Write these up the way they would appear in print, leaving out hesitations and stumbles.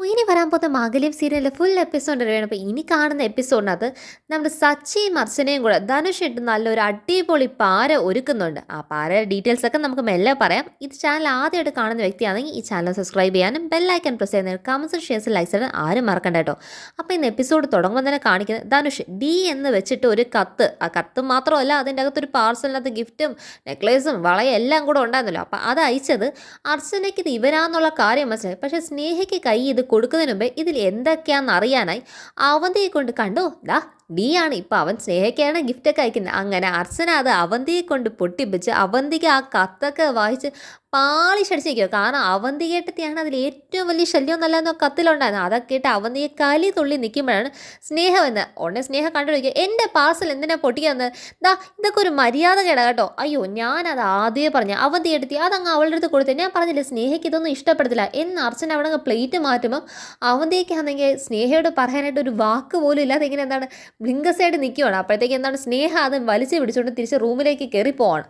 ഇനി വരാൻ പോകുന്ന മാംഗല്യം സീരിയലിലെ ഫുൾ എപ്പിസോഡ് വരികയാണ്. അപ്പോൾ ഇനി കാണുന്ന എപ്പിസോഡിനകത്ത് നമ്മുടെ സച്ചിയും അർച്ചനയും കൂടെ ധനുഷ് ഇട്ട് നല്ലൊരു അടിപൊളി പാര ഒരുക്കുന്നുണ്ട്. ആ പാരയുടെ ഡീറ്റെയിൽസ് ഒക്കെ നമുക്ക് മെല്ലെ പറയാം. ഇത് ചാനൽ ആദ്യമായിട്ട് കാണുന്ന വ്യക്തിയാണെങ്കിൽ ഈ ചാനൽ സബ്സ്ക്രൈബ് ചെയ്യാനും ബെല്ലൈക്കൺ പ്രസ് ചെയ്യുന്നതിന് കമൻസും ഷെയർസും ലൈക്സ് ഇടാൻ ആരും മറക്കണ്ട കേട്ടോ. അപ്പോൾ ഇന്ന് എപ്പിസോഡ് തുടങ്ങുമ്പോൾ തന്നെ കാണിക്കുന്നത് ധനുഷ് ഡി എന്ന് വെച്ചിട്ട് ഒരു കത്ത്, ആ കത്ത് മാത്രമല്ല അതിൻ്റെ അകത്തൊരു പാർസലിനകത്ത് ഗിഫ്റ്റും നെക്ലേസും വളയും എല്ലാം കൂടെ ഉണ്ടായിരുന്നല്ലോ. അപ്പോൾ അത് അയച്ചത് അർച്ചനയ്ക്ക് ഇത് ഇവരാന്നുള്ള കാര്യം മനസ്സിലായി. പക്ഷേ സ്നേഹയ്ക്ക് കൈ ഇത് കൊടുക്കുന്നതിന് മുമ്പേ ഇതിൽ എന്തൊക്കെയാണെന്ന് അറിയാനായി അവന്തിയെ കൊണ്ട് കണ്ടു. ദാ ഡി ആണ് ഇപ്പോൾ അവൻ സ്നേഹയ്ക്കാണ് ഗിഫ്റ്റൊക്കെ അയക്കുന്നത്. അങ്ങനെ അർച്ചന അത് അവന്തിയെ കൊണ്ട് പൊട്ടിപ്പിച്ച് അവന്തിക്ക് ആ കത്തൊക്കെ വായിച്ച് പാളിച്ചടിച്ചിരിക്കുക. കാരണം അവന്തികേട്ടത്തെയാണ് അതിൽ ഏറ്റവും വലിയ ശല്യം എന്നല്ലെന്നോ കത്തിലുണ്ടായിരുന്നു. അതൊക്കെ ഇട്ട് അവന്തിയെ കലി തുള്ളി നിൽക്കുമ്പോഴാണ് സ്നേഹം എന്ന് ഉടനെ സ്നേഹം കണ്ടുപിടിക്കുക. എൻ്റെ പാർസൽ എന്തിനാ പൊട്ടിക്കുന്നത്? ദാ ഇതൊക്കെ ഒരു മര്യാദ കേടാ കേട്ടോ. അയ്യോ ഞാനത് ആദ്യമേ പറഞ്ഞു അവന്തിയെടുത്തി അതങ്ങ് അവളുടെ അടുത്ത് കൊടുത്തേ. ഞാൻ പറഞ്ഞില്ലേ സ്നേഹയ്ക്ക് ഇതൊന്നും ഇഷ്ടപ്പെടത്തില്ല എന്ന് അർച്ചന അവിടെ പ്ലേറ്റ് മാറ്റുമ്പം അവന്തിയൊക്കെയാണെങ്കിൽ സ്നേഹയോട് പറയാനായിട്ട് ഒരു വാക്ക് പോലും ഇല്ലാതെ ഇങ്ങനെ എന്താണ് ബ്ലിങ്കസൈഡ് നിൽക്കുവാണ്. അപ്പോഴത്തേക്ക് എന്താണ് സ്നേഹ അത് വലിച്ചു പിടിച്ചുകൊണ്ട് തിരിച്ച് റൂമിലേക്ക് കയറി പോവാണ്.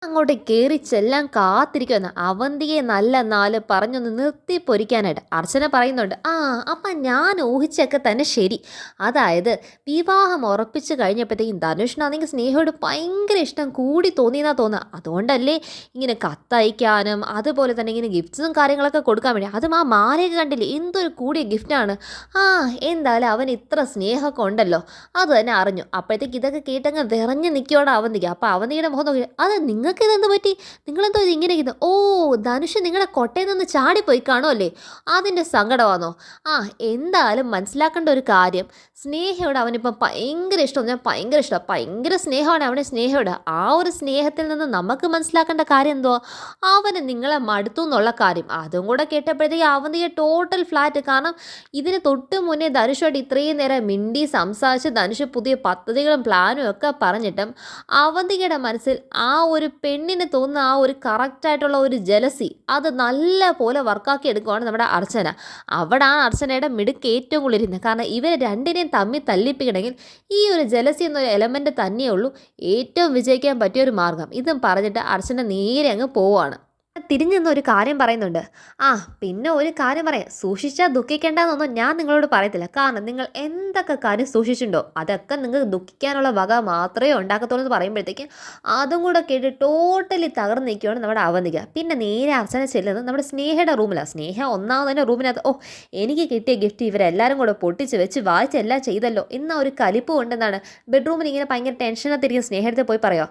അങ്ങോട്ട് കയറി ചെല്ലാൻ കാത്തിരിക്കുമെന്ന് അവന്തിയെ നല്ല നാല് പറഞ്ഞൊന്ന് നിർത്തി പൊരിക്കാനായിട്ട് അർച്ചന പറയുന്നുണ്ട്. അപ്പം ഞാൻ ഊഹിച്ചൊക്കെ തന്നെ ശരി. അതായത് വിവാഹം ഉറപ്പിച്ച് കഴിഞ്ഞപ്പോഴത്തേക്കും ധനുഷിനാണെങ്കിൽ സ്നേഹയോട് ഭയങ്കര ഇഷ്ടം കൂടി തോന്നിയെന്നാ തോന്നുക. അതുകൊണ്ടല്ലേ ഇങ്ങനെ കത്തയക്കാനും അതുപോലെ തന്നെ ഇങ്ങനെ ഗിഫ്റ്റ്സും കാര്യങ്ങളൊക്കെ കൊടുക്കാൻ വേണ്ടി. അതും ആ മാലയൊക്കെ കണ്ടില്ലേ എന്തൊരു കൂടിയ ഗിഫ്റ്റാണ്. എന്തായാലും അവൻ ഇത്ര സ്നേഹമൊക്കെ ഉണ്ടല്ലോ അത് തന്നെ അറിഞ്ഞു. അപ്പോഴത്തേക്ക് ഇതൊക്കെ കേട്ടങ്ങ് വിറഞ്ഞ് നിൽക്കുവാണ് അവന്തിക്ക്. അപ്പോൾ അവന്തിയുടെ മുഖം നോക്കി അത് നിങ്ങൾക്ക് ഇതെന്ത് പറ്റി? നിങ്ങളെന്തോ ഇത് ഇങ്ങനെ ഇരിക്കുന്നു? ധനുഷ് നിങ്ങളെ കൊട്ടയിൽ നിന്ന് ചാടിപ്പോയി കാണുമല്ലേ, അതിൻ്റെ സങ്കടമാണോ? എന്തായാലും മനസ്സിലാക്കേണ്ട ഒരു കാര്യം സ്നേഹയോട് അവനിപ്പം ഭയങ്കര ഇഷ്ടം. ഞാൻ ഭയങ്കര ഇഷ്ടം, ഭയങ്കര സ്നേഹമാണ് അവനെ സ്നേഹയോട്. ആ ഒരു സ്നേഹത്തിൽ നിന്ന് നമുക്ക് മനസ്സിലാക്കേണ്ട കാര്യം എന്തുവാ? അവന് നിങ്ങളെ മടുത്തു എന്നുള്ള കാര്യം. അതും കൂടെ കേട്ടപ്പോഴത്തേക്ക് അവന്തിയെ ടോട്ടൽ ഫ്ലാറ്റ്. കാരണം ഇതിന് തൊട്ട് മുന്നേ ധനുഷോട് ഇത്രയും നേരം മിണ്ടി സംസാരിച്ച് ധനുഷ് പുതിയ പദ്ധതികളും പ്ലാനും ഒക്കെ പറഞ്ഞിട്ടും അവന്തികയുടെ മനസ്സിൽ ആ ഒരു പെണ്ണിന് തോന്നുന്ന ആ ഒരു കറക്റ്റായിട്ടുള്ള ഒരു ജലസി അത് നല്ല പോലെ വർക്കാക്കി എടുക്കുവാണ് നമ്മുടെ അർച്ചന. അവിടെ ആ അർച്ചനയുടെ മിടുക്ക് ഏറ്റവും കൂടുതൽ ഇരുന്നത്. കാരണം ഇവർ രണ്ടിനെയും തമ്മിൽ തല്ലിപ്പിക്കണമെങ്കിൽ ഈ ഒരു ജലസി എന്നൊരു എലമെൻറ്റ് തന്നെയേ ഉള്ളൂ ഏറ്റവും വിജയിക്കാൻ പറ്റിയ ഒരു മാർഗം. ഇതും പറഞ്ഞിട്ട് അർച്ചന നേരെ അങ്ങ് പോവാണ്. തിരിഞ്ഞെന്ന ഒരു കാര്യം പറയുന്നുണ്ട്. പിന്നെ ഒരു കാര്യം പറയാം, സൂക്ഷിച്ചാൽ ദുഃഖിക്കേണ്ടെന്നൊന്നും ഞാൻ നിങ്ങളോട് പറയത്തില്ല. കാരണം നിങ്ങൾ എന്തൊക്കെ കാര്യം സൂക്ഷിച്ചിട്ടുണ്ടോ അതൊക്കെ നിങ്ങൾക്ക് ദുഃഖിക്കാനുള്ള വക മാത്രമേ ഉണ്ടാക്കത്തുള്ളൂ എന്ന് പറയുമ്പോഴത്തേക്കും അതും കൂടെ കേട്ട് ടോട്ടലി തകർന്ന് നിൽക്കുകയാണ് നമ്മുടെ അവന്തിക. പിന്നെ നേരെ അർച്ചന ചെല്ലുന്നത് നമ്മുടെ സ്നേഹയുടെ റൂമിലാണ്. സ്നേഹ ഒന്നാമതന്നെ റൂമിനകത്ത് എനിക്ക് കിട്ടിയ ഗിഫ്റ്റ് ഇവരെല്ലാവരും കൂടെ പൊട്ടിച്ച് വെച്ച് വായിച്ചെല്ലാം ചെയ്തല്ലോ എന്ന ഒരു കലിപ്പ് കൊണ്ടെന്നാണ് ബെഡ്റൂമിൽ ഇങ്ങനെ ഭയങ്കര ടെൻഷനകത്തിരിക്കുന്ന സ്നേഹത്തെ പോയി പറയുമോ,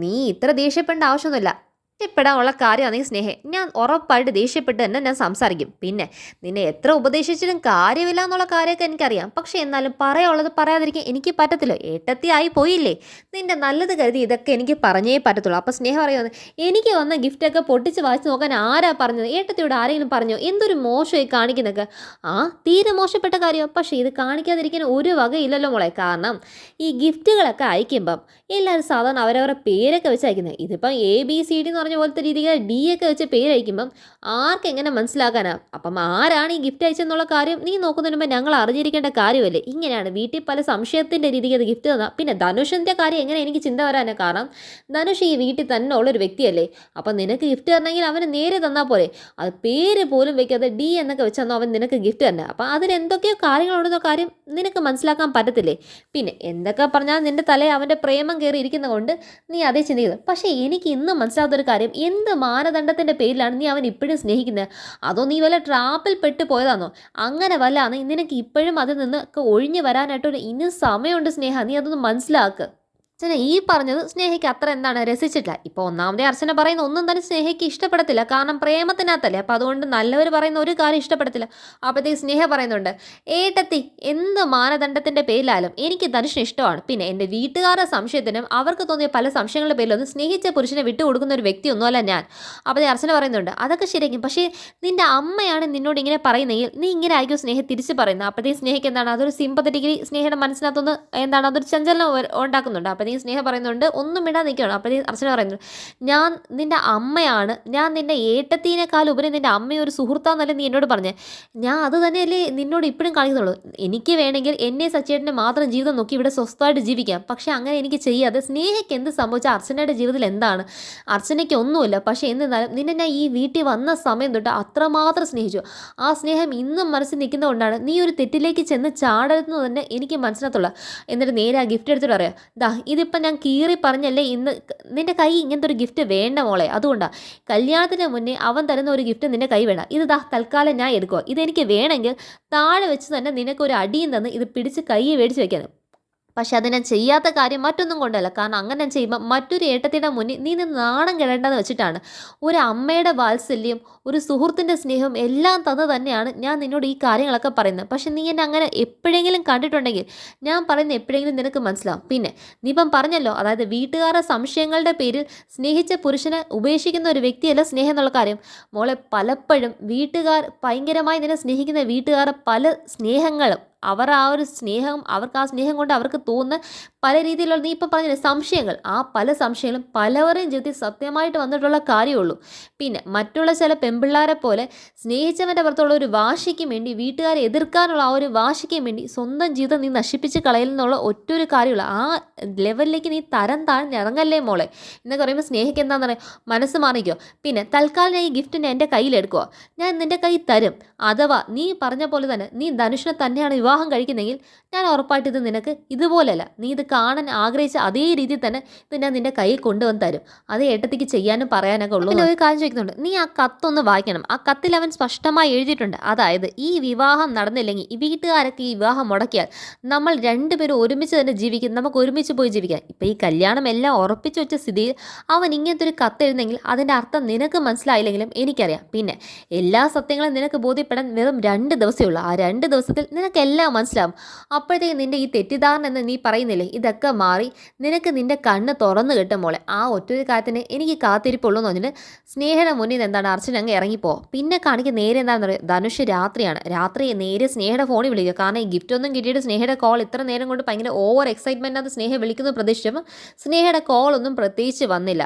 നീ ഇത്ര ദേഷ്യപ്പെടേണ്ട ആവശ്യമൊന്നുമില്ല. ദേഷ്യപ്പെടാനുള്ള കാര്യമാണെങ്കിൽ സ്നേഹം ഞാൻ ഉറപ്പായിട്ട് ദേഷ്യപ്പെട്ട് തന്നെ ഞാൻ സംസാരിക്കും. പിന്നെ നിന്നെ എത്ര ഉപദേശിച്ചിട്ടും കാര്യമില്ല എന്നുള്ള കാര്യമൊക്കെ എനിക്കറിയാം. പക്ഷേ എന്നാലും പറയാനുള്ളത് പറയാതിരിക്കാൻ എനിക്ക് പറ്റത്തില്ല. ഏട്ടത്തി ആയി പോയില്ലേ, നിന്റെ നല്ലത് കരുതി ഇതൊക്കെ എനിക്ക് പറഞ്ഞേ പറ്റത്തുള്ളൂ. അപ്പോൾ സ്നേഹം പറയുന്നത് എനിക്ക് വന്ന ഗിഫ്റ്റൊക്കെ പൊട്ടിച്ച് വായിച്ച് നോക്കാൻ ആരാ പറഞ്ഞത്? ഏട്ടത്തിയോട് ആരെങ്കിലും പറഞ്ഞോ? എന്തൊരു മോശമായി കാണിക്കുന്നൊക്കെ. തീരെ മോശപ്പെട്ട കാര്യമാണ്. പക്ഷേ ഇത് കാണിക്കാതിരിക്കാൻ ഒരു വകയില്ലല്ലോ മോളെ. കാരണം ഈ ഗിഫ്റ്റുകളൊക്കെ അയക്കുമ്പം എല്ലാവരും സാധാരണ അവരവരുടെ പേരൊക്കെ വെച്ച് അയക്കുന്നത്. ഇതിപ്പം ABCD എന്ന് പറഞ്ഞ പോലത്തെ രീതിയിൽ D ഒക്കെ വെച്ച് പേര് അയക്കുമ്പം ആർക്കെങ്ങനെ മനസ്സിലാക്കാനാ? അപ്പം ആരാണ് ഈ ഗിഫ്റ്റ് അയച്ചെന്നുള്ള കാര്യം നീ നോക്കുന്നതിന് മുമ്പ് ഞങ്ങൾ അറിഞ്ഞിരിക്കേണ്ട കാര്യമല്ലേ? ഇങ്ങനെയാണ് വീട്ടിൽ പല സംശയത്തിൻ്റെ രീതിക്ക് അത് ഗിഫ്റ്റ് തന്നാൽ പിന്നെ ധനുഷിൻ്റെ കാര്യം എങ്ങനെ എനിക്ക് ചിന്ത വരാനാണ്? കാരണം ധനുഷ് ഈ വീട്ടിൽ തന്നെ ഉള്ളൊരു വ്യക്തിയല്ലേ. അപ്പം നിനക്ക് ഗിഫ്റ്റ് തരണമെങ്കിൽ അവന് നേരെ തന്നാൽ പോരെ. അത് പേര് പോലും വെക്കാതെ D എന്നൊക്കെ വെച്ചെന്നോ അവൻ നിനക്ക് ഗിഫ്റ്റ് തന്നെ. അപ്പം അതിന് എന്തൊക്കെയോ കാര്യങ്ങളുണ്ടെന്ന കാര്യം നിനക്ക് മനസ്സിലാക്കാൻ പറ്റത്തില്ലേ? പിന്നെ എന്തൊക്കെ പറഞ്ഞാൽ നിൻ്റെ തലയിൽ അവൻ്റെ പ്രേമം കയറി ഇരിക്കുന്നത് കൊണ്ട് നീ അതേ ചിന്തിക്കുന്നത്. പക്ഷേ എനിക്ക് ഇന്നും മനസ്സിലാത്തൊരു കാര്യം, എന്ത് മാനദണ്ഡത്തിൻ്റെ പേരിലാണ് നീ അവൻ ഇപ്പോഴും സ്നേഹിക്കുന്നത്? അതോ നീ വല്ല ട്രാപ്പിൽ പെട്ട് പോയതാണോ? അങ്ങനെ വല്ലാന്ന് നിനക്ക് ഇപ്പോഴും അതിൽ നിന്നൊക്കെ ഒഴിഞ്ഞു വരാനായിട്ടൊരു ഇനി സമയമുണ്ട് സ്നേഹ, നീ അതൊന്ന് മനസ്സിലാക്കുക. അർച്ചന ഈ പറഞ്ഞത് സ്നേഹയ്ക്ക് അത്ര എന്താണ് രസിച്ചിട്ടില്ല. ഇപ്പോൾ ഒന്നാമതേ അർച്ചന പറയുന്ന ഒന്നും തന്നെ സ്നേഹയ്ക്ക് ഇഷ്ടപ്പെടത്തില്ല. കാരണം പ്രേമത്തിനകത്തല്ലേ. അപ്പോൾ അതുകൊണ്ട് നല്ലവർ പറയുന്ന ഒരു കാര്യം ഇഷ്ടപ്പെടത്തില്ല. അപ്പോഴത്തേക്ക് സ്നേഹ പറയുന്നുണ്ട്, ഏട്ടത്തി എന്ത് മാനദണ്ഡത്തിൻ്റെ പേരിലായാലും എനിക്ക് ധനുഷിന് ഇഷ്ടമാണ്. പിന്നെ എൻ്റെ വീട്ടുകാരുടെ സംശയത്തിനും അവർക്ക് തോന്നിയ പല സംശയങ്ങളുടെ പേരിലൊന്നും സ്നേഹിച്ച പുരുഷനെ വിട്ടുകൊടുക്കുന്ന ഒരു വ്യക്തിയൊന്നുമല്ല ഞാൻ. അപ്പോൾ അർച്ചന പറയുന്നുണ്ട്, അതൊക്കെ ശരിയാക്കും. പക്ഷേ നിൻ്റെ അമ്മയാണ് നിന്നോട് ഇങ്ങനെ പറയുന്നെങ്കിൽ നീ ഇങ്ങനെ ആയിരിക്കും സ്നേഹം തിരിച്ച് പറയുന്നത്. അപ്പോഴത്തേക്ക് സ്നേഹയ്ക്ക് എന്താണ് അതൊരു സിമ്പത്തറ്റിക്കലി സ്നേഹയുടെ മനസ്സിനകത്തൊന്ന് എന്താണ് അതൊരു ചഞ്ചലനം ഉണ്ടാക്കുന്നുണ്ട്. അപ്പോൾ അപ്പോഴത്തേക്കും സ്നേഹ പറയുന്നുണ്ട് ഒന്നും ഇടാൻ നിൽക്കുകയാണ്. അപ്പോഴത്തേക്കും അർച്ചന പറയുന്നുണ്ട് ഞാൻ നിൻ്റെ അമ്മയാണ്, ഞാൻ നിൻ്റെ ഏട്ടത്തീനേക്കാൾ ഉപരി നിൻ്റെ അമ്മയും ഒരു സുഹൃത്താന്നല്ലേ നീ എന്നോട് പറഞ്ഞേ, ഞാൻ അത് തന്നെയല്ലേ നിന്നോട് ഇപ്പോഴും കാണിക്കുന്നുള്ളൂ. എനിക്ക് വേണമെങ്കിൽ എന്നെ സച്ചേട്ടൻ്റെ മാത്രം ജീവിതം നോക്കി ഇവിടെ സ്വസ്ഥമായിട്ട് ജീവിക്കാം, പക്ഷേ അങ്ങനെ എനിക്ക് ചെയ്യാതെ സ്നേഹയ്ക്ക് എന്ത് സംഭവിച്ചാൽ അർച്ചനയുടെ ജീവിതത്തിൽ എന്താണ്, അർച്ചനയ്ക്ക് ഒന്നുമില്ല. പക്ഷേ എന്നിരുന്നാലും നിന്നെ ഞാൻ ഈ വീട്ടിൽ വന്ന സമയം തൊട്ട് അത്രമാത്രം സ്നേഹിച്ചു. ആ സ്നേഹം ഇന്നും മനസ്സിൽ നിൽക്കുന്നതുകൊണ്ടാണ് നീ ഒരു തെറ്റിലേക്ക് ചെന്ന് ചാടരുതെന്ന് തന്നെ എനിക്ക് മനസ്സിലാത്തുള്ളൂ. എന്നിട്ട് നേരെ ആ ഗിഫ്റ്റ് എടുത്തിട്ട് പറയാം, ദാ ഇതിപ്പം ഞാൻ കീറി പറഞ്ഞല്ലേ, ഇന്ന് നിൻ്റെ കൈ ഇങ്ങനത്തെ ഒരു ഗിഫ്റ്റ് വേണ്ട മോളെ, അതുകൊണ്ടാണ് കല്യാണത്തിന് മുന്നേ അവൻ തരുന്ന ഒരു ഗിഫ്റ്റ് നിൻ്റെ കൈ വേണ്ട, ഇത് ദാ തൽക്കാലം ഞാൻ എടുക്കുക, ഇതെനിക്ക് വേണമെങ്കിൽ താഴെ വെച്ച് തന്നെ നിനക്കൊരു അടിയും തന്ന് ഇത് പിടിച്ച് കൈ മേടിച്ച് വെക്കാൻ. പക്ഷെ അത് ഞാൻ ചെയ്യാത്ത കാര്യം മറ്റൊന്നും കൊണ്ടല്ല, കാരണം അങ്ങനെ ഞാൻ ചെയ്യുമ്പോൾ മറ്റൊരു ഏട്ടത്തിയുടെ മുന്നിൽ നീ നിന്ന് നാണം കെടേണ്ടെന്ന് വെച്ചിട്ടാണ്. ഒരു അമ്മയുടെ വാത്സല്യം, ഒരു സുഹൃത്തിൻ്റെ സ്നേഹം എല്ലാം തന്നു തന്നെയാണ് ഞാൻ നിന്നോട് ഈ കാര്യങ്ങളൊക്കെ പറയുന്നത്. പക്ഷെ നീ എന്നെ അങ്ങനെ എപ്പോഴെങ്കിലും കണ്ടിട്ടുണ്ടെങ്കിൽ ഞാൻ പറയുന്നത് എപ്പോഴെങ്കിലും നിനക്ക് മനസ്സിലാവും. പിന്നെ നീ ഇപ്പം പറഞ്ഞല്ലോ, അതായത് വീട്ടുകാരുടെ സംശയങ്ങളുടെ പേരിൽ സ്നേഹിച്ച പുരുഷനെ ഉപേക്ഷിക്കുന്ന ഒരു വ്യക്തിയല്ല സ്നേഹം എന്നുള്ള കാര്യം. മോളെ, പലപ്പോഴും വീട്ടുകാർ ഭയങ്കരമായി നിന്നെ സ്നേഹിക്കുന്ന വീട്ടുകാരുടെ പല സ്നേഹങ്ങളും അവർ ആ ഒരു സ്നേഹം, അവർക്ക് ആ സ്നേഹം കൊണ്ട് അവർക്ക് തോന്നുന്ന പല രീതിയിലുള്ള നീ ഇപ്പം പറഞ്ഞില്ലേ സംശയങ്ങൾ, ആ പല സംശയങ്ങളും പലവരെയും ജീവിതത്തിൽ സത്യമായിട്ട് വന്നിട്ടുള്ള കാര്യമുള്ളൂ. പിന്നെ മറ്റുള്ള ചില പെൺപിള്ളാരെ പോലെ സ്നേഹിച്ചവൻ്റെ പുറത്തുള്ള ഒരു വാശിക്കും വേണ്ടി, വീട്ടുകാരെ എതിർക്കാനുള്ള ആ ഒരു വാശിക്കും വേണ്ടി സ്വന്തം ജീവിതം നീ നശിപ്പിച്ച് കളയുന്നുള്ള ഒറ്റൊരു കാര്യമുള്ളൂ. ആ ലെവലിലേക്ക് നീ തരം താഴ്ന്നിറങ്ങല്ലേ മോളെ എന്നൊക്കെ പറയുമ്പോൾ സ്നേഹിക്ക് എന്താണെന്ന് പറയാം, മനസ്സ് മാറിക്കോ. പിന്നെ തൽക്കാലം ഞാൻ ഈ ഗിഫ്റ്റിനെ എൻ്റെ കയ്യിലെടുക്കുക, ഞാൻ നിൻ്റെ കയ്യിൽ തരും. അഥവാ നീ പറഞ്ഞ പോലെ തന്നെ നീ ധനുഷിനെ തന്നെയാണ് വിവാഹം കഴിക്കുന്നെങ്കിൽ ഞാൻ ഉറപ്പായിട്ട് ഇത് നിനക്ക് ഇതുപോലെയല്ല, നീ ഇത് കാണാൻ ആഗ്രഹിച്ച അതേ രീതിയിൽ തന്നെ ഇത് ഞാൻ നിൻ്റെ കയ്യിൽ കൊണ്ടുവന്ന് തരും. അത് ഏട്ടത്തിക്ക് ചെയ്യാനും പറയാനൊക്കെ ഉള്ളൂ. പിന്നെ ഒരു കാര്യം ചോദിക്കുന്നുണ്ട്, നീ ആ കത്തൊന്ന് വായിക്കണം. ആ കത്തിൽ അവൻ സ്പഷ്ടമായി എഴുതിയിട്ടുണ്ട്, അതായത് ഈ വിവാഹം നടന്നില്ലെങ്കിൽ, ഈ വീട്ടുകാരൊക്കെ ഈ വിവാഹം മുടക്കിയാൽ നമ്മൾ രണ്ടുപേരും ഒരുമിച്ച് തന്നെ ജീവിക്കും, നമുക്ക് ഒരുമിച്ച് പോയി ജീവിക്കാം. ഇപ്പം ഈ കല്യാണം എല്ലാം ഉറപ്പിച്ചു വെച്ച സ്ഥിതിയിൽ അവൻ ഇങ്ങനത്തെ ഒരു കത്ത് എഴുതുന്നെങ്കിൽ അതിൻ്റെ അർത്ഥം നിനക്ക് മനസ്സിലായില്ലെങ്കിലും എനിക്കറിയാം. പിന്നെ എല്ലാ സത്യങ്ങളും നിനക്ക് ബോധ്യപ്പെടാൻ വെറും 2 ദിവസമേ ഉള്ളൂ. ആ 2 ദിവസത്തിൽ നിനക്കെല്ലാം മനസ്സിലാവും. അപ്പോഴത്തേക്ക് നിൻ്റെ ഈ തെറ്റിദ്ധാരണ എന്ന് നീ പറയുന്നില്ലേ, ഇതൊക്കെ മാറി നിനക്ക് നിൻ്റെ കണ്ണ് തുറന്നു കിട്ടും മോളെ. ആ ഒറ്റൊരു കാര്യത്തിന് എനിക്ക് കാത്തിരിപ്പുള്ളൂ എന്ന് പറഞ്ഞിട്ട് സ്നേഹയുടെ മുന്നിൽ നിന്ന് എന്താണ് അർച്ചന അങ്ങ് ഇറങ്ങിപ്പോ. പിന്നെ കാണിക്കുക നേരെ എന്താണെന്ന് പറയുക, ധനുഷ് രാത്രിയാണ്. രാത്രി നേരെ സ്നേഹയുടെ ഫോണിൽ വിളിക്കുക. കാരണം ഈ ഗിഫ്റ്റ് ഒന്നും കിട്ടിയിട്ട് സ്നേഹയുടെ കോൾ ഇത്ര നേരം കൊണ്ട് ഭയങ്കര ഓവർ എക്സൈറ്റ്മെൻറ്റ് സ്നേഹ വിളിക്കുന്നത് പ്രതീക്ഷിച്ചപ്പോൾ സ്നേഹയുടെ കോൾ ഒന്നും പ്രത്യേകിച്ച് വന്നില്ല.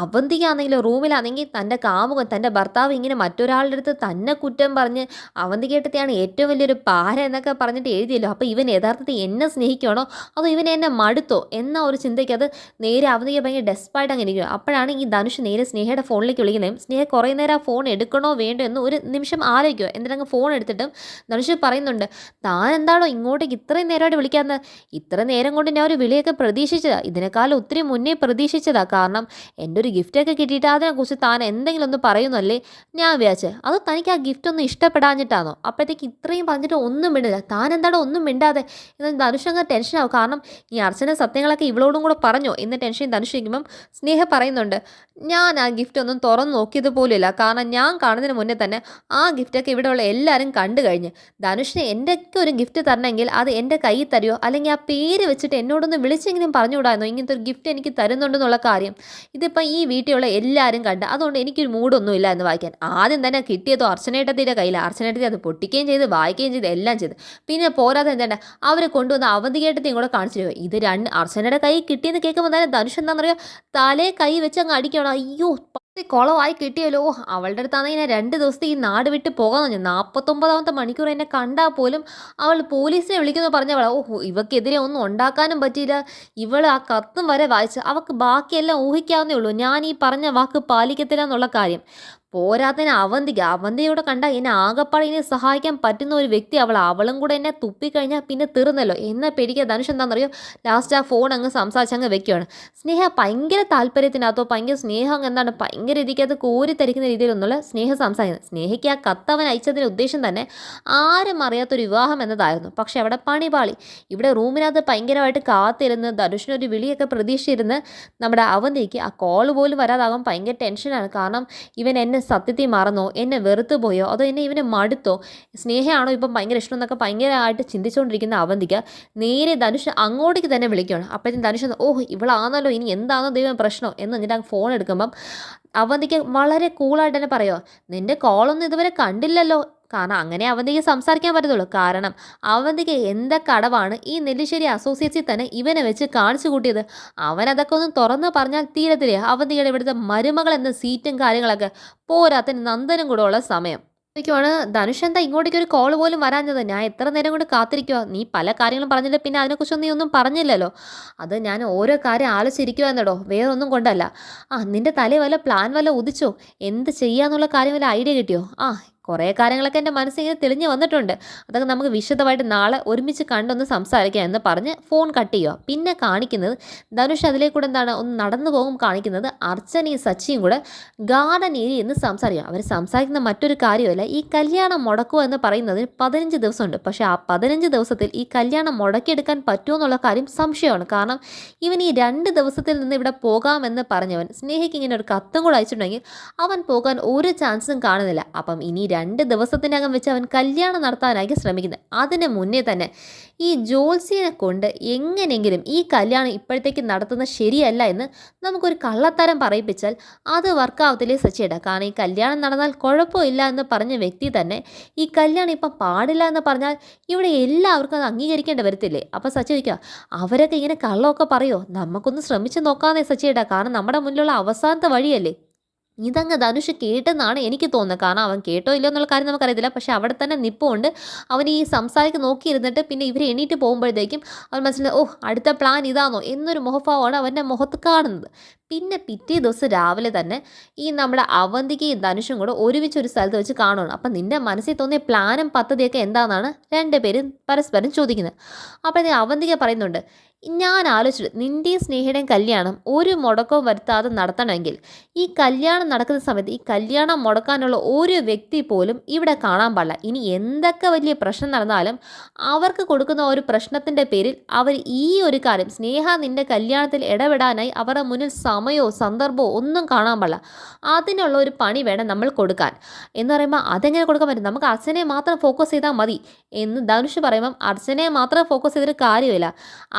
അവന്തിക്കാണെങ്കിലും റൂമിലാണെങ്കിൽ തൻ്റെ കാമുകൻ, തൻ്റെ ഭർത്താവ് ഇങ്ങനെ മറ്റൊരാളുടെ അടുത്ത് തന്നെ കുറ്റം പറഞ്ഞ് അവന്തികേട്ടത്തെയാണ് ഏറ്റവും വലിയൊരു പാര എന്നൊക്കെ പറഞ്ഞിട്ട് എഴുതിയല്ലോ. അപ്പോൾ ഇവൻ യഥാർത്ഥത്തിൽ എന്നെ സ്നേഹിക്കണോ അതോ ഇവനെ എന്നെ മടുത്തോ എന്ന ഒരു ചിന്തയ്ക്ക് അത് നേരെ അവന്തിക ഭയങ്കര ഡെസ്പായിട്ട് അങ്ങനെ ഇരിക്കുക. അപ്പോഴാണ് ഈ ധനുഷ് നേരെ സ്നേഹയുടെ ഫോണിലേക്ക് വിളിക്കുന്നതും സ്നേഹ കുറേ നേരം ആ ഫോൺ എടുക്കണോ വേണ്ടോ എന്ന് ഒരു നിമിഷം ആലോചിക്കുക. എന്നിട്ട് അങ്ങ് ഫോൺ എടുത്തിട്ടും ധനുഷ് പറയുന്നുണ്ട്, താൻ എന്താണോ ഇങ്ങോട്ടേക്ക് ഇത്രയും നേരമായിട്ട് വിളിക്കാമെന്ന്, ഇത്ര നേരം കൊണ്ട് ഞാൻ ഒരു വിളിയൊക്കെ പ്രതീക്ഷിച്ചതാണ്, ഇതിനേക്കാളും ഒത്തിരി മുന്നേ പ്രതീക്ഷിച്ചതാണ്. കാരണം എൻ്റെ ഒരു ഗിഫ്റ്റൊക്കെ കിട്ടിയിട്ട് അതിനെക്കുറിച്ച് താൻ എന്തെങ്കിലും ഒന്ന് പറയുന്നല്ലേ ഞാൻ വിചാരിച്ചത്, അത് തനിക്ക് ആ ഗിഫ്റ്റ് ഒന്നും ഇഷ്ടപ്പെടാഞ്ഞിട്ടാണോ? അപ്പോഴത്തേക്ക് ഇത്രയും പറഞ്ഞിട്ട് ഒന്നും മിണ്ടില്ല, താൻ എന്താണോ ഒന്നും മിണ്ടാതെ എന്ന് ധനുഷ് അങ്ങ് ടെൻഷനാവും. കാരണം ഈ അർച്ചന സത്യങ്ങളൊക്കെ ഇവളോടും കൂടെ പറഞ്ഞോ എന്ന ടെൻഷൻ ധനുഷ് ഇരിക്കുമ്പം സ്നേഹ പറയുന്നുണ്ട്, ഞാൻ ആ ഗിഫ്റ്റ് ഒന്നും തുറന്നു നോക്കിയത് പോലുമില്ല, കാരണം ഞാൻ കാണുന്നതിന് മുന്നേ തന്നെ ആ ഗിഫ്റ്റൊക്കെ ഇവിടെയുള്ള എല്ലാവരും കണ്ടു കഴിഞ്ഞ്. ധനുഷിന് എൻ്റെയൊക്കെ ഒരു ഗിഫ്റ്റ് തരണമെങ്കിൽ അത് എൻ്റെ കയ്യിൽ തരുമോ, അല്ലെങ്കിൽ ആ പേര് വെച്ചിട്ട് എന്നോടൊന്ന് വിളിച്ചെങ്കിലും പറഞ്ഞുകൂടായിരുന്നോ ഇങ്ങനത്തെ ഒരു ഗിഫ്റ്റ് എനിക്ക് തരുന്നുണ്ടെന്നുള്ള കാര്യം. ഇതിപ്പോൾ ഈ വീട്ടിലുള്ള എല്ലാവരും കണ്ട്, അതുകൊണ്ട് എനിക്കൊരു മൂഡൊന്നുമില്ല എന്ന് വായിക്കാൻ. ആദ്യം തന്നെ കിട്ടിയതോ അർച്ചനേട്ടത്തിൻ്റെ കയ്യിൽ, അർച്ചനേട്ടത്തി അത് പൊട്ടിക്കുകയും ചെയ്ത് വായിക്കുകയും ചെയ്ത് എല്ലാം ചെയ്ത്. പിന്നെ പോരാതെ എന്താണ് അവരെ കൊണ്ടുവന്ന് അവന്തികേട്ടത്തെയും കൂടെ കാണിച്ചു തരുമോ. ഇത് അർച്ചനയുടെ കൈ കിട്ടിയെന്ന് കേൾക്കുമ്പോൾ തന്നെ ധനുഷ് എന്താണെന്ന് പറയുക, തലേ കൈ വെച്ച് അങ്ങ് അടിക്കണം. അയ്യോ കുളമായി കിട്ടിയല്ലോ, അവളുടെ അടുത്താണെങ്കിൽ ഞാൻ 2 ദിവസത്തെ ഈ നാട് വിട്ട് പോകാൻ പറഞ്ഞു. 49ാമത്തെ മണിക്കൂർ എന്നെ കണ്ടാൽ പോലും അവൾ പോലീസിനെ വിളിക്കുന്നു പറഞ്ഞവളാ. ഓഹോ, ഇവക്കെതിരെ ഒന്നും ഉണ്ടാക്കാനും പറ്റിയില്ല, ഇവൾ ആ കത്തും വരെ വായിച്ച്, അവൾക്ക് ബാക്കിയെല്ലാം ഊഹിക്കാവുന്നേ ഉള്ളൂ ഞാൻ ഈ പറഞ്ഞ വാക്ക് പാലിക്കത്തില്ല എന്നുള്ള കാര്യം. പോരാത്തതിന് അവന്തികയോടെ കണ്ട എന്നെ ആകപ്പാടെ എന്നെ സഹായിക്കാൻ പറ്റുന്ന ഒരു വ്യക്തി അവളും കൂടെ എന്നെ തുപ്പിക്കഴിഞ്ഞാൽ പിന്നെ തീർന്നല്ലോ എന്ന പേടിക്കുക. ധനുഷ് എന്താണെന്നറിയോ, ലാസ്റ്റ് ആ ഫോൺ അങ്ങ് സംസാരിച്ച് അങ്ങ് വെക്കുകയാണ്. സ്നേഹ ഭയങ്കര താല്പര്യത്തിനകത്തോ ഭയങ്കര സ്നേഹം എന്താണ് ഭയങ്കര രീതിക്കകത്ത് കോരിത്തരിക്കുന്ന രീതിയിലൊന്നുള്ള സ്നേഹ സംസാരിക്കുന്നത്. സ്നേഹയ്ക്ക് ആ കത്തവൻ അയച്ചതിൻ്റെ ഉദ്ദേശം തന്നെ ആരും അറിയാത്തൊരു വിവാഹം എന്നതായിരുന്നു. പക്ഷെ അവിടെ പണിപാളി. ഇവിടെ റൂമിനകത്ത് ഭയങ്കരമായിട്ട് കാത്തിരുന്ന് ധനുഷിനൊരു വിളിയൊക്കെ പ്രതീക്ഷിച്ചിരുന്ന് നമ്മുടെ അവന്തിക്ക് ആ കോൾ പോലും വരാതാകാൻ ഭയങ്കര ടെൻഷനാണ്. കാരണം ഇവൻ എന്നെ സത്യത്തിൽ മറന്നോ, എന്നെ വെറുത്തു പോയോ, അതോ എന്നെ ഇവനെ മടുത്തോ, സ്നേഹമാണോ ഇപ്പം ഭയങ്കര ഇഷ്ടം എന്നൊക്കെ ഭയങ്കരമായിട്ട് ചിന്തിച്ചുകൊണ്ടിരിക്കുന്ന അവന്തിക്ക് നേരെ ധനുഷ് അങ്ങോട്ടേക്ക് തന്നെ വിളിക്കുകയാണ്. അപ്പോഴത്തേക്കും ധനുഷ് ഓഹ് ഇവളാണല്ലോ, ഇനി എന്താണോ ദൈവം പ്രശ്നം എന്ന് എന്നിട്ട് അങ്ങ് ഫോൺ എടുക്കുമ്പം അവന്തിക്ക് വളരെ കൂളായിട്ട് തന്നെ പറയുമോ, നിൻ്റെ കോളൊന്നും ഇതുവരെ കണ്ടില്ലല്ലോ, കാരണം അങ്ങനെ അവന്തിക്ക് സംസാരിക്കാൻ പറ്റത്തുള്ളൂ. കാരണം അവന്തിക്ക് എന്തൊക്കെ അടവാണ് ഈ നെല്ലിശ്ശേരി അസോസിയേറ്റ്സിൽ തന്നെ ഇവനെ വെച്ച് കാണിച്ചു കൂട്ടിയത്. അവനതൊക്കെ ഒന്ന് തുറന്ന് പറഞ്ഞാൽ തീരത്തില്ലേ അവന്തികയുടെ ഇവിടുത്തെ മരുമകൾ എന്ന സീറ്റും കാര്യങ്ങളൊക്കെ. പോരാത്തിന് നന്ദനും കൂടെ ഉള്ള സമയം ാണ് ധനുഷ് എന്താ ഇങ്ങോട്ടേക്ക് ഒരു കോൾ പോലും വരാഞ്ഞത്. ഞാൻ എത്ര നേരം കൊണ്ട് കാത്തിരിക്കുക. നീ പല കാര്യങ്ങളും പറഞ്ഞില്ല, പിന്നെ അതിനെക്കുറിച്ചൊന്നും നീ ഒന്നും പറഞ്ഞില്ലല്ലോ. അത് ഞാൻ ഓരോ കാര്യം ആലോചിച്ചിരിക്കുക എന്നടോ, വേറെ ഒന്നും കൊണ്ടല്ല. നിന്റെ തലയിൽ വല്ല പ്ലാൻ വല്ല ഉദിച്ചോ? എന്ത് ചെയ്യാന്നുള്ള കാര്യം വല്ല ഐഡിയ കിട്ടിയോ? കുറേ കാര്യങ്ങളൊക്കെ എൻ്റെ മനസ്സിൽ ഇങ്ങനെ തെളിഞ്ഞ് വന്നിട്ടുണ്ട്. അതൊക്കെ നമുക്ക് വിശദമായിട്ട് നാളെ ഒരുമിച്ച് കണ്ടൊന്ന് സംസാരിക്കാം എന്ന് പറഞ്ഞ് ഫോൺ കട്ട് ചെയ്യുക. പിന്നെ കാണിക്കുന്നത് ധനുഷ് അതിലേക്കൂടെ എന്താണ് ഒന്ന് നടന്നു പോകും കാണിക്കുന്നത് അർച്ചനയും സച്ചിയും കൂടെ ഗാർഡൻ ഏരിയ എന്ന് സംസാരിക്കുക. അവർ സംസാരിക്കുന്ന മറ്റൊരു കാര്യമല്ല, ഈ കല്യാണം മുടക്കുക എന്ന് പറയുന്നതിന് 15 ദിവസമുണ്ട്. പക്ഷേ ആ 15 ദിവസത്തിൽ ഈ കല്യാണം മുടക്കിയെടുക്കാൻ പറ്റുമോ എന്നുള്ള കാര്യം സംശയമാണ്. കാരണം ഇവൻ ഈ 2 ദിവസത്തിൽ നിന്ന് ഇവിടെ പോകാമെന്ന് പറഞ്ഞവൻ സ്നേഹയ്ക്ക് ഇങ്ങനെ ഒരു കത്തും കൂടെ അയച്ചിട്ടുണ്ടെങ്കിൽ അവൻ പോകാൻ ഒരു ചാൻസും കാണുന്നില്ല. അപ്പം ഇനി 2 ദിവസത്തിനകം വെച്ച് അവൻ കല്യാണം നടത്താനായിരിക്കും ശ്രമിക്കുന്നത്. അതിന് മുന്നേ തന്നെ ഈ ജോത്സ്യനെ കൊണ്ട് എങ്ങനെയെങ്കിലും ഈ കല്യാണം ഇപ്പോഴത്തേക്ക് നടത്തുന്നത് ശരിയല്ല എന്ന് നമുക്കൊരു കള്ളത്തരം പറയിപ്പിച്ചാൽ അത് വർക്കാവത്തില്ലേ സച്ചിയേട്ടാ. കാരണം ഈ കല്യാണം നടന്നാൽ കുഴപ്പമില്ല എന്ന് പറഞ്ഞ വ്യക്തി തന്നെ ഈ കല്യാണം ഇപ്പം പാടില്ല എന്ന് പറഞ്ഞാൽ ഇവിടെ എല്ലാവർക്കും അത് അംഗീകരിക്കേണ്ടി വരത്തില്ലേ. അപ്പം സച്ചി ചോദിക്കുക, അവരൊക്കെ ഇങ്ങനെ കള്ളമൊക്കെ പറയുമോ? നമുക്കൊന്ന് ശ്രമിച്ച് നോക്കാമെന്നേ സച്ചിയേട്ടാ. കാരണം നമ്മുടെ മുന്നിലുള്ള അവസാനത്തെ വഴിയല്ലേ. ഇതങ്ങ് ധനുഷ് കേട്ടെന്നാണ് എനിക്ക് തോന്നുന്നത്. കാരണം അവൻ കേട്ടോ ഇല്ലോ എന്നുള്ള കാര്യം നമുക്കറിയത്തില്ല. പക്ഷേ അവിടെ തന്നെ നിപ്പുണ്ട്. അവൻ ഈ സംസാരിക്ക് നോക്കിയിരുന്നിട്ട് പിന്നെ ഇവർ എണീറ്റ് പോകുമ്പോഴത്തേക്കും അവൻ മനസ്സിലായി, അടുത്ത പ്ലാൻ ഇതാണോ എന്നൊരു മുഖഭാവമാണ് അവൻ്റെ മുഖത്ത് കാണുന്നത്. പിന്നെ പിറ്റേ ദിവസം രാവിലെ തന്നെ ഈ നമ്മുടെ അവന്തികയും ധനുഷും കൂടെ ഒരുമിച്ച് ഒരു സ്ഥലത്ത് വെച്ച് കാണുകയാണ്. അപ്പം നിൻ്റെ മനസ്സിൽ തോന്നിയ പ്ലാനും പദ്ധതിയൊക്കെ എന്താണെന്നാണ് രണ്ടുപേരും പരസ്പരം ചോദിക്കുന്നത്. അപ്പോൾ അവന്തിക പറയുന്നുണ്ട്, ഞാൻ ആലോചിച്ചിട്ട് നിൻ്റെയും സ്നേഹയുടെയും കല്യാണം ഒരു മുടക്കവും വരുത്താതെ നടത്തണമെങ്കിൽ ഈ കല്യാണം നടക്കുന്ന സമയത്ത് ഈ കല്യാണം മുടക്കാനുള്ള ഒരു വ്യക്തി പോലും ഇവിടെ കാണാൻ പാടില്ല. ഇനി എന്തൊക്കെ വലിയ പ്രശ്നം നടന്നാലും അവർക്ക് കൊടുക്കുന്ന ഒരു പ്രശ്നത്തിൻ്റെ പേരിൽ അവർ ഈ ഒരു കാര്യം സ്നേഹ നിൻ്റെ കല്യാണത്തിൽ ഇടപെടാനായി അവരുടെ മുന്നിൽ സമയമോ സന്ദർഭമോ ഒന്നും കാണാൻ പാടില്ല. അതിനുള്ള ഒരു പണി വേണം നമ്മൾ കൊടുക്കാൻ. എന്ന് പറയുമ്പോൾ അതെങ്ങനെ കൊടുക്കാൻ പറ്റും? നമുക്ക് അർച്ചനയെ മാത്രം ഫോക്കസ് ചെയ്താൽ മതി എന്ന് ധനുഷ് പറയുമ്പം അർച്ചനയെ മാത്രം ഫോക്കസ് ചെയ്തിട്ട് കാര്യമില്ല.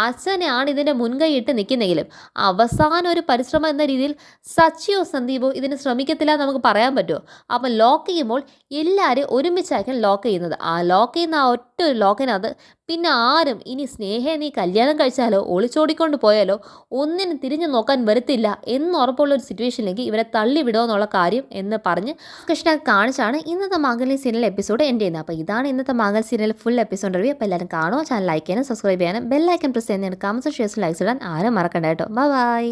അർച്ചനയാണ് ഇതിൻ്റെ മുൻകൈ ഇട്ട് നിൽക്കുന്നെങ്കിലും അവസാന ഒരു പരിശ്രമം എന്ന രീതിയിൽ സച്ചിയോ സന്ദീപോ ഇതിന് ശ്രമിക്കത്തില്ല എന്ന് നമുക്ക് പറയാൻ പറ്റുമോ? അപ്പം ലോക്ക് ചെയ്യുമ്പോൾ എല്ലാവരും ഒരുമിച്ചായിരിക്കും ലോക്ക് ചെയ്യുന്നത്. ആ ലോക്ക് ചെയ്യുന്ന ആ ഒറ്റ ഒരു ലോക്കിനകത്ത് പിന്നെ ആരും ഇനി സ്നേഹയെ നീ കല്യാണം കഴിച്ചാലോ ഒളിച്ചോടിക്കൊണ്ട് പോയാലോ ഒന്നിനും തിരിഞ്ഞു നോക്കാൻ വരത്തില്ല എന്നുറപ്പുള്ളൊരു സിറ്റുവേഷനിലേക്ക് ഇവരെ തള്ളിവിടുമോ എന്നുള്ള കാര്യം എന്ന് പറഞ്ഞ് കൃഷ്ണ കാണിച്ചാണ് ഇന്നത്തെ മാംഗല്യ സീരിയൽ എപ്പിസോഡ് എൻഡ് ചെയ്യുന്നത്. അപ്പോൾ ഇതാണ് ഇന്നത്തെ മാംഗല്യ സീരിയൽ ഫുൾ എപ്പിസോഡ് റിവ്യൂ. അപ്പോൾ എല്ലാവരും കാണുമോ? ചാനൽ ലൈക്ക് ചെയ്യാനും സബ്സ്ക്രൈബ് ചെയ്യാനും ബെല്ലൈക്കൻ പ്രസ് ചെയ്യാനും കമൻസ് ഷെയർസ് ലൈക്സ് ഇടാൻ ആരും മറക്കണ്ട കേട്ടോ. ബൈ.